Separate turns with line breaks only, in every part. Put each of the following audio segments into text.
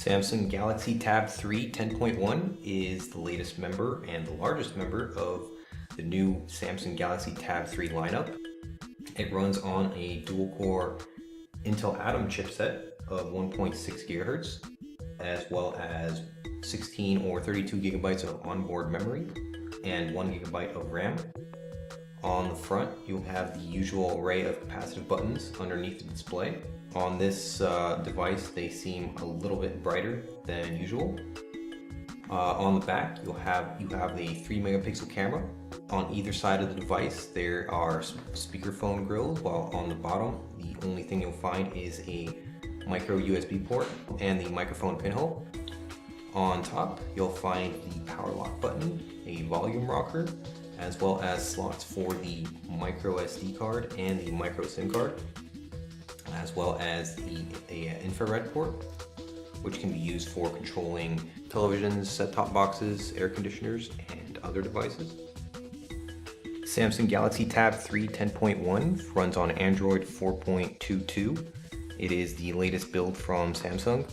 Samsung Galaxy Tab 3 10.1 is the latest member and the largest member of the new Samsung Galaxy Tab 3 lineup. It runs on a dual-core Intel Atom chipset of 1.6 GHz, as well as 16 or 32 gigabytes of onboard memory and 1 gigabyte of RAM. On the front, you'll have the usual array of capacitive buttons underneath the display. On this device, they seem a little bit brighter than usual. On the back, you have a 3 megapixel camera. On either side of the device, there are speakerphone grills, while on the bottom, the only thing you'll find is a micro USB port and the microphone pinhole. On top, you'll find the power lock button, a volume rocker, as well as slots for the micro SD card and the micro SIM card, as well as the infrared port, which can be used for controlling televisions, set-top boxes, air conditioners, and other devices. Samsung Galaxy Tab 3 10.1 runs on Android 4.22. It is the latest build from Samsung.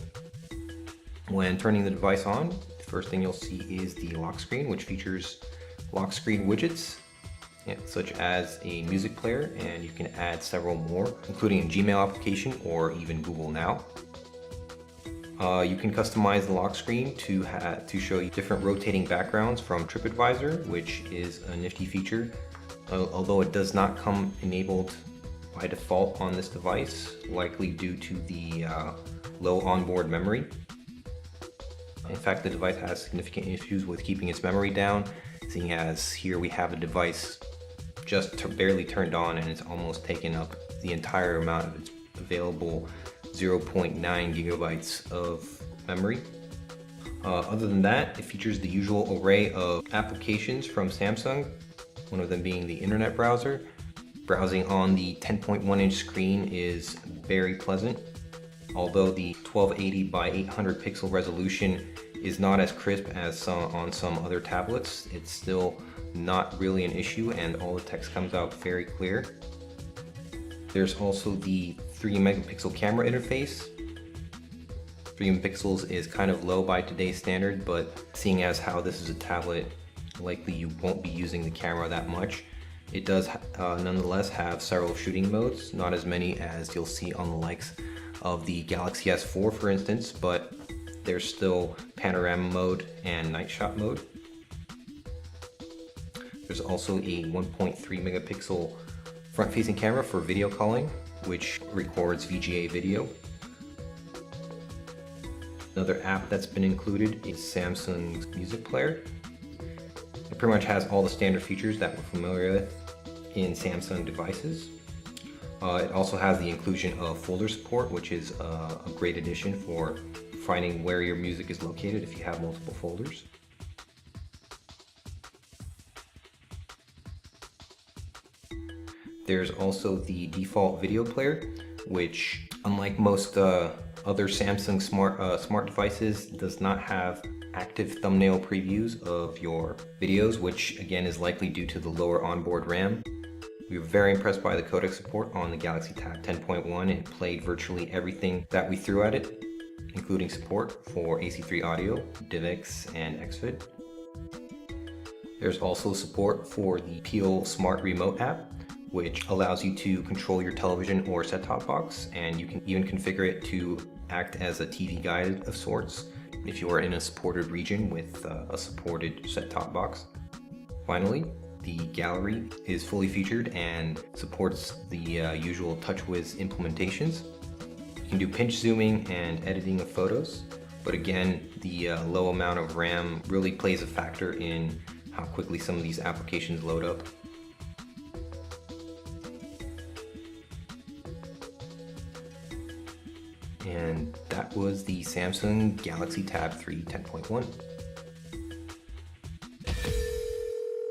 When turning the device on, the first thing you'll see is the lock screen, which features lock screen widgets such as a music player, and you can add several more, including a Gmail application or even Google Now. You can customize the lock screen to show you different rotating backgrounds from TripAdvisor, which is a nifty feature, although it does not come enabled by default on this device, likely due to the low onboard memory. In fact, the device has significant issues with keeping its memory down, seeing as here we have a device just barely turned on and it's almost taken up the entire amount of its available 0.9 gigabytes of memory. Other than that, it features the usual array of applications from Samsung, one of them being the internet browser. Browsing on the 10.1-inch screen is very pleasant. Although the 1280 by 800 pixel resolution is not as crisp as on some other tablets, it's still not really an issue and all the text comes out very clear. There's also the 3 megapixel camera interface. 3 megapixels is kind of low by today's standard, but seeing as how this is a tablet, likely you won't be using the camera that much. It does nonetheless have several shooting modes, not as many as you'll see on the likes of the Galaxy S4 for instance, but there's still panorama mode and night shot mode. There's also a 1.3 megapixel front-facing camera for video calling, which records VGA video. Another app that's been included is Samsung's music player. It pretty much has all the standard features that we're familiar with in Samsung devices. It also has the inclusion of folder support, which is a great addition for finding where your music is located if you have multiple folders. There's also the default video player, which unlike most other Samsung smart devices, does not have active thumbnail previews of your videos, which again is likely due to the lower onboard RAM. We were very impressed by the codec support on the Galaxy Tab 10.1. It played virtually everything that we threw at it, including support for AC3 audio, DivX, and XVID. There's also support for the Peel Smart Remote app, which allows you to control your television or set-top box, and you can even configure it to act as a TV guide of sorts if you are in a supported region with a supported set-top box. Finally, the gallery is fully featured and supports the usual TouchWiz implementations. You can do pinch zooming and editing of photos, but again, the low amount of RAM really plays a factor in how quickly some of these applications load up. And that was the Samsung Galaxy Tab 3 10.1.